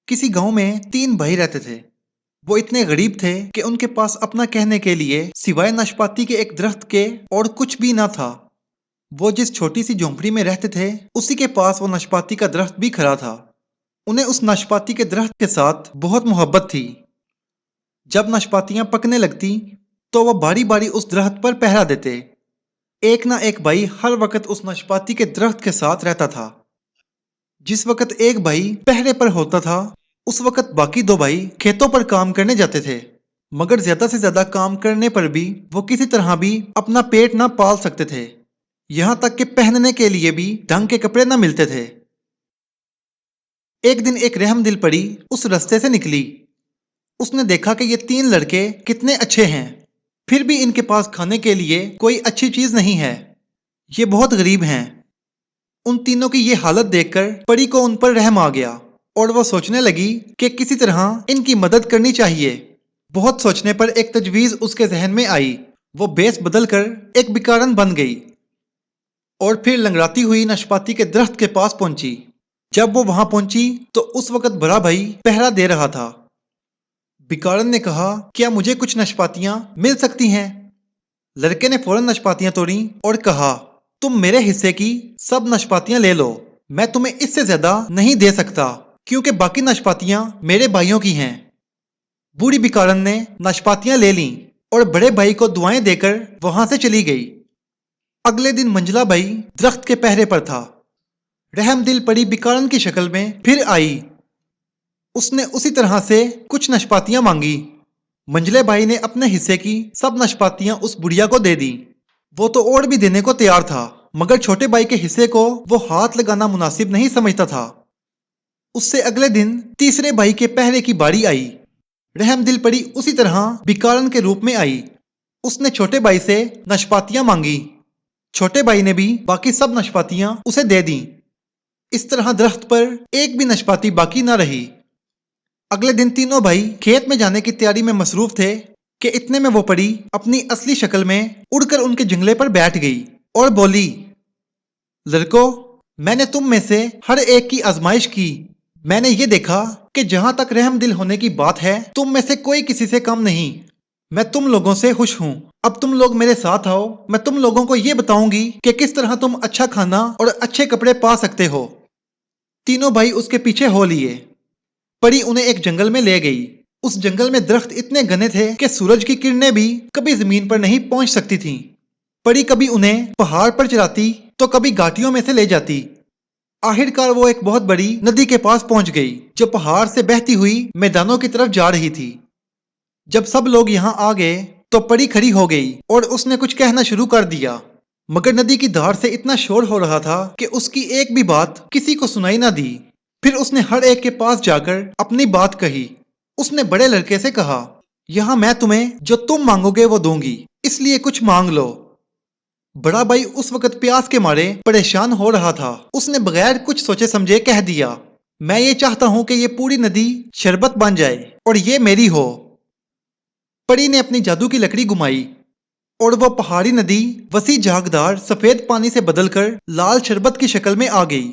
किसी गांव में 3 भाई रहते थे। वो इतने गरीब थे कि उनके पास अपना कहने के लिए सिवाय नाशपाती के एक दरख्त के और कुछ भी ना था। वो जिस छोटी सी झोंपड़ी में रहते थे उसी के पास वो नाशपाती का दरख्त भी खड़ा था। उन्हें उस नाशपाती के दरख्त के साथ बहुत मोहब्बत थी। जब नाशपातियां पकने लगती तो वो बारी बारी उस दरख्त पर पहरा देते। एक ना एक भाई हर वक्त उस नाशपाती के दरख्त के साथ रहता था। जिस वक्त एक भाई पहरे पर होता था उस वक्त बाकी 2 भाई खेतों पर काम करने जाते थे। मगर ज्यादा से ज्यादा काम करने पर भी वो किसी तरह भी अपना पेट ना पाल सकते थे। यहाँ तक कि पहनने के लिए भी ढंग के कपड़े ना मिलते थे। एक दिन एक रहमदिल परी उस रास्ते से निकली। उसने देखा कि ये 3 लड़के कितने अच्छे हैं, फिर भी इनके पास खाने के लिए कोई अच्छी चीज नहीं है। ये बहुत गरीब हैं। उन तीनों की ये हालत देखकर परी को उन पर रहम आ गया और वो सोचने लगी कि किसी तरह इनकी मदद करनी चाहिए। बहुत सोचने पर एक तजवीज उसके जहन में आई। वो बेस बदल कर एक बिकारन बन गई और फिर लंगड़ाती हुई नाशपाती के दरख्त के पास पहुंची। जब वो वहां पहुंची तो उस वक्त बड़ा भाई पहरा दे रहा था। बिकारन ने कहा, क्या मुझे कुछ नाशपातियां मिल सकती हैं? लड़के ने फौरन नाशपातियां तोड़ी और कहा, तुम मेरे हिस्से की सब नाशपातियां ले लो। मैं तुम्हें इससे ज्यादा नहीं दे सकता क्योंकि बाकी नाशपातियां मेरे भाइयों की हैं। बूढ़ी बिकारन ने नाशपातियां ले लीं और बड़े भाई को दुआएं देकर वहां से चली गई। अगले दिन मंझला भाई दरख्त के पहरे पर था। रहमदिल परी बिकारन की शक्ल में फिर आई। उसने उसी तरह से कुछ नाशपातियां मांगी। मंझले भाई ने अपने हिस्से की सब नाशपातियां उस बुढ़िया को दे दी। वो तो और भी देने को तैयार था, मगर छोटे भाई के हिस्से को वो हाथ लगाना मुनासिब नहीं समझता था। उससे अगले दिन तीसरे भाई के पहरे की बारी आई। रहमदिल परी उसी तरह बिकारन के रूप में आई। उसने छोटे भाई से नाशपातियां मांगी। छोटे भाई ने भी बाकी सब नाशपातियां उसे दे दी। इस तरह दरख्त पर एक भी नाशपाती बाकी ना रही। अगले दिन तीनों भाई खेत में जाने की तैयारी में मसरूफ थे कि इतने में वो परी अपनी असली शक्ल में उड़कर उनके जंगले पर बैठ गई और बोली, लड़कों, मैंने तुम में से हर एक की आजमाइश की। मैंने ये देखा कि जहां तक रहमदिल होने की बात है तुम में से कोई किसी से कम नहीं। मैं तुम लोगों से खुश हूं। अब तुम लोग मेरे साथ आओ। मैं तुम लोगों को ये बताऊंगी कि किस तरह तुम अच्छा खाना और अच्छे कपड़े पा सकते हो। तीनों भाई उसके पीछे हो लिए। परी उन्हें एक जंगल में ले गई। उस जंगल में दरख्त इतने घने थे कि सूरज की किरणें भी कभी जमीन पर नहीं पहुंच सकती थीं। परी कभी उन्हें पहाड़ पर चलाती तो कभी घाटियों में से ले जाती। आखिरकार वो एक बहुत बड़ी नदी के पास पहुंच गई जो पहाड़ से बहती हुई मैदानों की तरफ जा रही थी। जब सब लोग यहाँ आ गए तो परी खड़ी हो गई और उसने कुछ कहना शुरू कर दिया, मगर नदी की धार से इतना शोर हो रहा था कि उसकी एक भी बात किसी को सुनाई ना दी। फिर उसने हर एक के पास जाकर अपनी बात कही। उसने बड़े लड़के से कहा, यहाँ मैं तुम्हें जो तुम मांगोगे वो दूंगी, इसलिए कुछ मांग लो। बड़ा भाई उस वक्त प्यास के मारे परेशान हो रहा था। उसने बगैर कुछ सोचे समझे कह दिया, मैं ये चाहता हूं कि ये पूरी नदी शरबत बन जाए और ये मेरी हो। परी ने अपनी जादू की लकड़ी घुमाई और वो पहाड़ी नदी वसी झागदार सफेद पानी से बदलकर लाल शरबत की शक्ल में आ गई।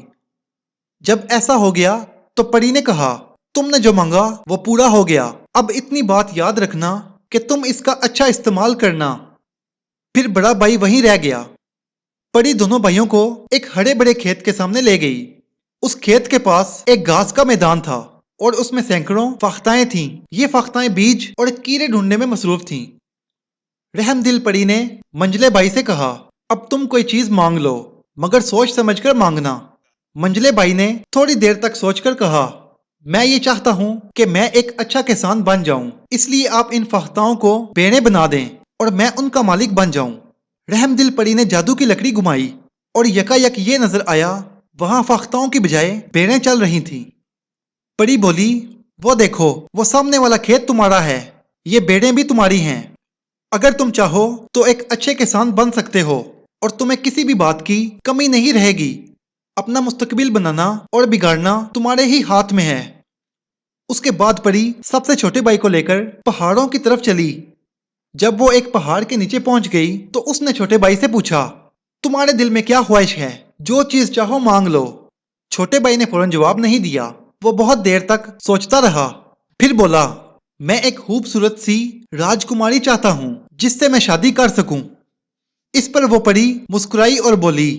जब ऐसा हो गया तो परी ने कहा, तुमने जो मांगा वो पूरा हो गया। अब इतनी बात याद रखना कि तुम इसका अच्छा इस्तेमाल करना। फिर बड़ा भाई वहीं रह गया। परी दोनों भाइयों को एक हरे बड़े खेत के सामने ले गई। उस खेत के पास एक घास का मैदान था और उसमें सैकड़ों फाख्ताएं थीं। ये फाख्ताएं बीज और कीड़े ढूंढने में मसरूफ थीं। रहमदिल परी ने मंझले भाई से कहा, अब तुम कोई चीज मांग लो, मगर सोच समझकर मांगना। मंझले भाई ने थोड़ी देर तक सोचकर कहा, मैं ये चाहता हूँ कि मैं एक अच्छा किसान बन जाऊं, इसलिए आप इन फाख्ताओं को बेड़े बना दें और मैं उनका मालिक बन जाऊं। रहमदिल परी ने जादू की लकड़ी घुमाई और यकायक ये नजर आया वहां फाख्ताओं की बजाय बेड़ें चल रही थीं। परी बोली, वो देखो, वो सामने वाला खेत तुम्हारा है, ये बेड़ें भी तुम्हारी हैं। अगर तुम चाहो तो एक अच्छे किसान बन सकते हो और तुम्हें किसी भी बात की कमी नहीं रहेगी। अपना मुस्तकबिल बनाना और बिगाड़ना तुम्हारे ही हाथ में है। उसके बाद परी सबसे छोटे भाई को लेकर पहाड़ों की तरफ चली। जब वो एक पहाड़ के नीचे पहुंच गई तो उसने छोटे भाई से पूछा, तुम्हारे दिल में क्या ख्वाहिश है? जो चीज चाहो मांग लो। छोटे भाई ने फौरन जवाब नहीं दिया। वो बहुत देर तक सोचता रहा, फिर बोला, मैं एक खूबसूरत सी राजकुमारी चाहता हूँ जिससे मैं शादी कर सकूं। इस पर वो परी मुस्कुराई और बोली,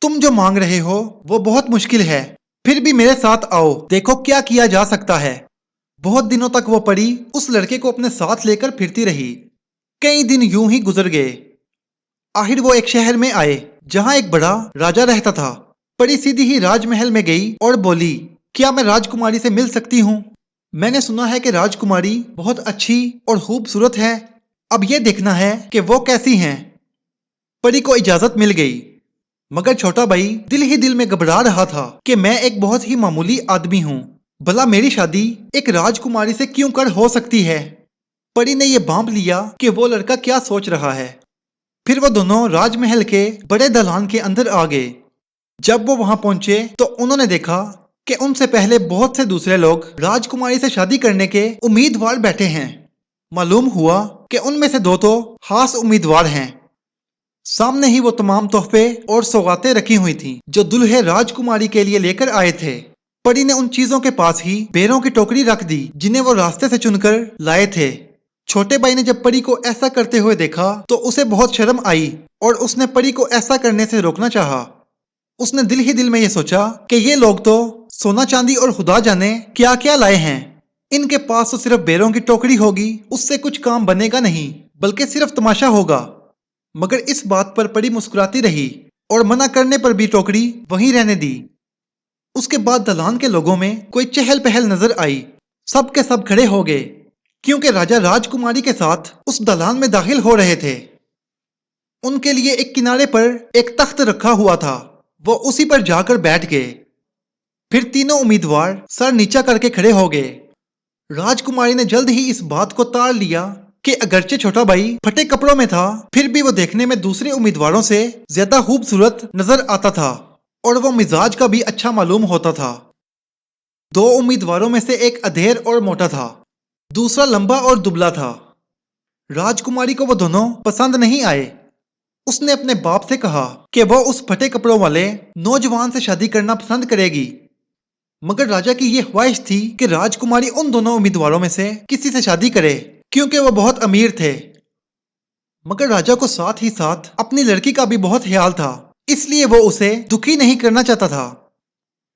तुम जो मांग रहे हो वो बहुत मुश्किल है, फिर भी मेरे साथ आओ, देखो क्या किया जा सकता है। बहुत दिनों तक वो परी उस लड़के को अपने साथ लेकर फिरती रही। कई दिन यूं ही गुजर गए। आखिर वो एक शहर में आए जहां एक बड़ा राजा रहता था। परी सीधी ही राजमहल में गई और बोली, क्या मैं राजकुमारी से मिल सकती हूँ? मैंने सुना है कि राजकुमारी बहुत अच्छी और खूबसूरत है, अब ये देखना है कि वो कैसी हैं। परी को इजाजत मिल गई, मगर छोटा भाई दिल ही दिल में घबरा रहा था कि मैं एक बहुत ही मामूली आदमी हूँ, भला मेरी शादी एक राजकुमारी से क्यों कर हो सकती है। परी ने यह भांप लिया कि वो लड़का क्या सोच रहा है। फिर वो दोनों राजमहल के बड़े दालान के अंदर आ गए। जब वो वहां पहुंचे तो उन्होंने देखा कि उनसे पहले बहुत से दूसरे लोग राजकुमारी से शादी करने के उम्मीदवार बैठे हैं। मालूम हुआ कि उनमें से दो तो खास उम्मीदवार हैं। सामने ही वो तमाम तोहफे और सौगातें रखी हुई थीं जो दुल्हे राजकुमारी के लिए लेकर आए थे। परी ने उन चीजों के पास ही बेरों की टोकरी रख दी जिन्हें वो रास्ते से चुनकर लाए थे। छोटे भाई ने जब परी को ऐसा करते हुए देखा तो उसे बहुत शर्म आई और उसने परी को ऐसा करने से रोकना चाहा। उसने दिल ही दिल में ये सोचा कि ये लोग तो सोना चांदी और खुदा जाने क्या क्या लाए हैं, इनके पास तो सिर्फ बेरों की टोकरी होगी, उससे कुछ काम बनेगा नहीं बल्कि सिर्फ तमाशा होगा। मगर इस बात पर परी मुस्कुराती रही और मना करने पर भी टोकरी वहीं रहने दी। उसके बाद दलान के लोगों में कोई चहल पहल नजर आई। सब के सब खड़े हो गए क्योंकि राजा राजकुमारी के साथ उस दलान में दाखिल हो रहे थे। उनके लिए एक किनारे पर एक तख्त रखा हुआ था, वो उसी पर जाकर बैठ गए। फिर तीनों उम्मीदवार सर नीचा करके खड़े हो गए। राजकुमारी ने जल्द ही इस बात को ताड़ लिया कि अगरचे छोटा भाई फटे कपड़ों में था, फिर भी वो देखने में दूसरे उम्मीदवारों से ज्यादा खूबसूरत नजर आता था और वो मिजाज का भी अच्छा मालूम होता था। दो उम्मीदवारों में से एक अधेड़ और मोटा था, दूसरा लंबा और दुबला था। राजकुमारी को वो दोनों पसंद नहीं आए। उसने अपने बाप से कहा कि वो उस फटे कपड़ों वाले नौजवान से शादी करना पसंद करेगी, मगर राजा की यह ख्वाहिश थी कि राजकुमारी उन दोनों उम्मीदवारों में से किसी से शादी करे क्योंकि वो बहुत अमीर थे। मगर राजा को साथ ही साथ अपनी लड़की का भी बहुत ख्याल था, इसलिए वो उसे दुखी नहीं करना चाहता था।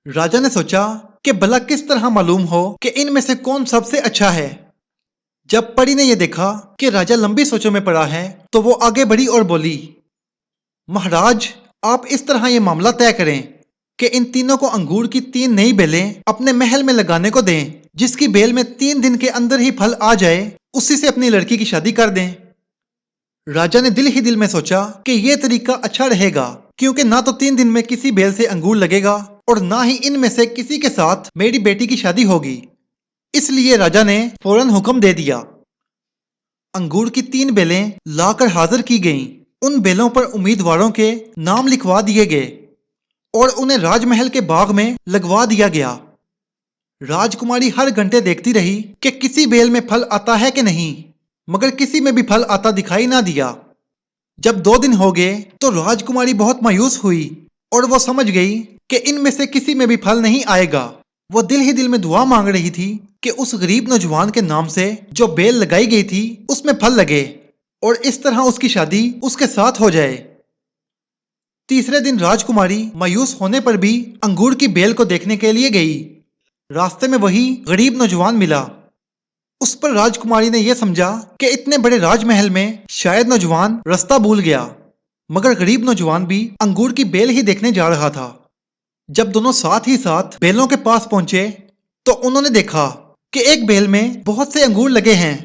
राजा ने सोचा कि भला किस तरह मालूम हो कि इनमें से कौन सबसे अच्छा है। जब परी ने यह देखा कि राजा लंबी सोचों में पड़ा है तो वो आगे बढ़ी और बोली, महाराज, आप इस तरह ये मामला तय करें कि इन तीनों को अंगूर की 3 नई बेलें अपने महल में लगाने को दें। जिसकी बेल में 3 दिन के अंदर ही फल आ जाए उसी से अपनी लड़की की शादी कर दें। राजा ने दिल ही दिल में सोचा कि यह तरीका अच्छा रहेगा क्योंकि ना तो 3 दिन में किसी बेल से अंगूर लगेगा और ना ही इनमें से किसी के साथ मेरी बेटी की शादी होगी। इसलिए राजा ने फौरन हुक्म दे दिया। अंगूर की 3 बेलें लाकर हाजिर की गईं। उन बेलों पर उम्मीदवारों के नाम लिखवा दिए गए और उन्हें राजमहल के बाग में लगवा दिया गया। राजकुमारी हर घंटे देखती रही कि किसी बेल में फल आता है कि नहीं, मगर किसी में भी फल आता दिखाई ना दिया। जब 2 दिन हो गए तो राजकुमारी बहुत मायूस हुई और वो समझ गई कि इनमें से किसी में भी फल नहीं आएगा। वो दिल ही दिल में दुआ मांग रही थी कि उस गरीब नौजवान के नाम से जो बेल लगाई गई थी उसमें फल लगे और इस तरह उसकी शादी उसके साथ हो जाए। तीसरे दिन राजकुमारी मायूस होने पर भी अंगूर की बेल को देखने के लिए गई। रास्ते में वही गरीब नौजवान मिला। उस पर राजकुमारी ने यह समझा कि इतने बड़े राजमहल में शायद नौजवान रास्ता भूल गया, मगर गरीब नौजवान भी अंगूर की बेल ही देखने जा रहा था। जब दोनों साथ ही साथ बेलों के पास पहुंचे तो उन्होंने देखा कि एक बेल में बहुत से अंगूर लगे हैं।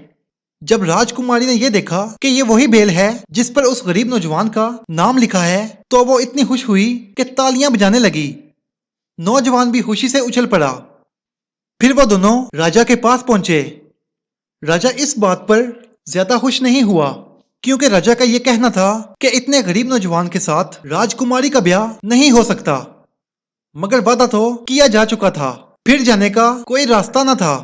जब राजकुमारी ने यह देखा कि यह वही बेल है जिस पर उस गरीब नौजवान का नाम लिखा है तो वो इतनी खुश हुई कि तालियां बजाने लगी। नौजवान भी खुशी से उछल पड़ा। फिर वो दोनों राजा के पास पहुंचे। राजा इस बात पर ज्यादा खुश नहीं हुआ क्योंकि राजा का यह कहना था कि इतने गरीब नौजवान के साथ राजकुमारी का ब्याह नहीं हो सकता, मगर वादा तो किया जा चुका था, फिर जाने का कोई रास्ता न था।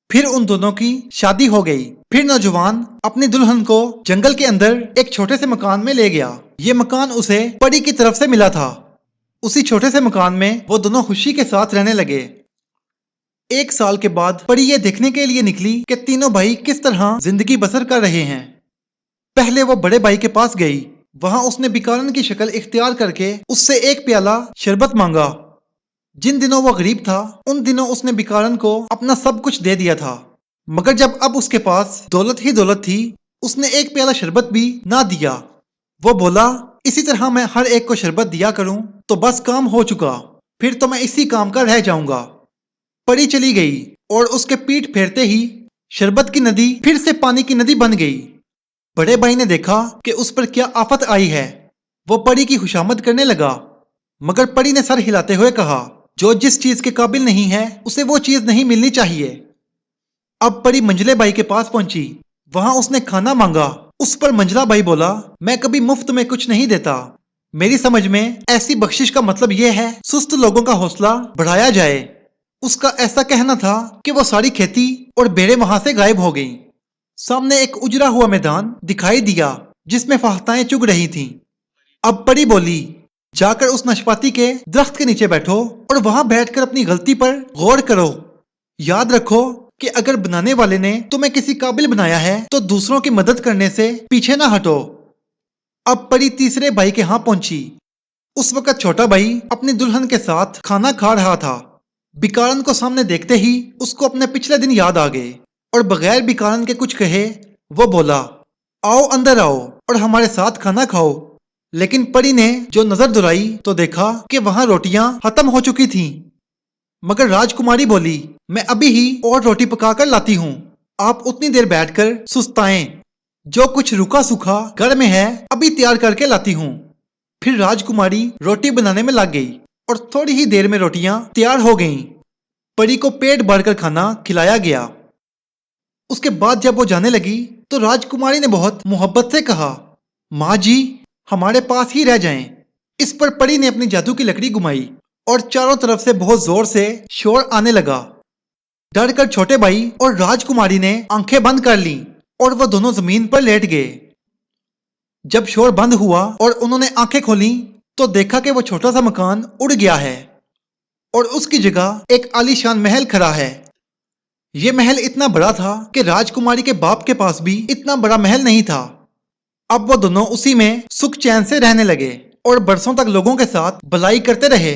फिर उन दोनों की शादी हो गई। फिर नौजवान अपनी दुल्हन को जंगल के अंदर एक छोटे से मकान में ले गया। ये मकान उसे परी की तरफ से मिला था। उसी छोटे से मकान में वो दोनों खुशी के साथ रहने लगे। 1 साल के बाद परी ये देखने के लिए निकली कि तीनों भाई किस तरह जिंदगी बसर कर रहे हैं। पहले वो बड़े भाई के पास गई। वहां उसने भिखारन की शक्ल इख्तियार करके उससे 1 प्याला शरबत मांगा। जिन दिनों वो गरीब था उन दिनों उसने भिखारन को अपना सब कुछ दे दिया था, मगर जब अब उसके पास दौलत ही दौलत थी, उसने 1 प्याला शरबत भी ना दिया। वो बोला, इसी तरह मैं हर एक को शरबत दिया करूं तो बस काम हो चुका, फिर तो मैं इसी काम का रह जाऊंगा। परी चली गई और उसके पीठ फेरते ही शरबत की नदी फिर से पानी की नदी बन गई। बड़े भाई ने देखा कि उस पर क्या आफत आई है। वो परी की खुशामद करने लगा, मगर परी ने सर हिलाते हुए कहा, जो जिस चीज के काबिल नहीं है उसे वो चीज नहीं मिलनी चाहिए। अब परी मंझले भाई के पास पहुंची। वहां उसने खाना मांगा। उस पर मंझला भाई बोला, मैं कभी मुफ्त में कुछ नहीं देता। मेरी समझ में ऐसी बख्शिश का मतलब यह है सुस्त लोगों का हौसला बढ़ाया जाए। उसका ऐसा कहना था कि वो सारी खेती और भेड़ें वहां से गायब हो गईं। सामने एक उजड़ा हुआ मैदान दिखाई दिया जिसमें फाख्ताएं चुग रही थीं। अब परी बोली, जाकर उस नाशपाती के दरख्त के नीचे बैठो और वहां बैठकर अपनी गलती पर गौर करो। याद रखो कि अगर बनाने वाले ने तुम्हें किसी काबिल बनाया है तो दूसरों की मदद करने से पीछे ना हटो। अब परी तीसरे भाई के यहाँ पहुंची। उस वक्त छोटा भाई अपनी दुल्हन के साथ खाना खा रहा था। भिखारन को सामने देखते ही उसको अपने पिछले दिन याद आ गए और बगैर भिखारन के कुछ कहे वो बोला, आओ अंदर आओ और हमारे साथ खाना खाओ। लेकिन परी ने जो नजर दुराई तो देखा कि वहां रोटियां खत्म हो चुकी थीं। मगर राजकुमारी बोली, मैं अभी ही और रोटी पकाकर लाती हूँ, आप उतनी देर बैठकर सुस्ताएं। जो कुछ रुका सूखा घर में है अभी तैयार करके लाती हूँ। फिर राजकुमारी रोटी बनाने में लग गई और थोड़ी ही देर में रोटियां तैयार हो गईं। परी को पेट भरकर खाना खिलाया गया। उसके बाद जब वो जाने लगी तो राजकुमारी ने बहुत मोहब्बत से कहा, माँ जी हमारे पास ही रह जाएं। इस पर परी ने अपनी जादू की लकड़ी घुमाई और चारों तरफ से बहुत जोर से शोर आने लगा। डर कर छोटे भाई और राजकुमारी ने आंखें बंद कर लीं और वो दोनों जमीन पर लेट गए। जब शोर बंद हुआ और उन्होंने आंखें खोली तो देखा कि वो छोटा सा मकान उड़ गया है और उसकी जगह एक आलीशान महल खड़ा है। ये महल इतना बड़ा था कि राजकुमारी के बाप के पास भी इतना बड़ा महल नहीं था। अब वो दोनों उसी में सुख चैन से रहने लगे और बरसों तक लोगों के साथ भलाई करते रहे।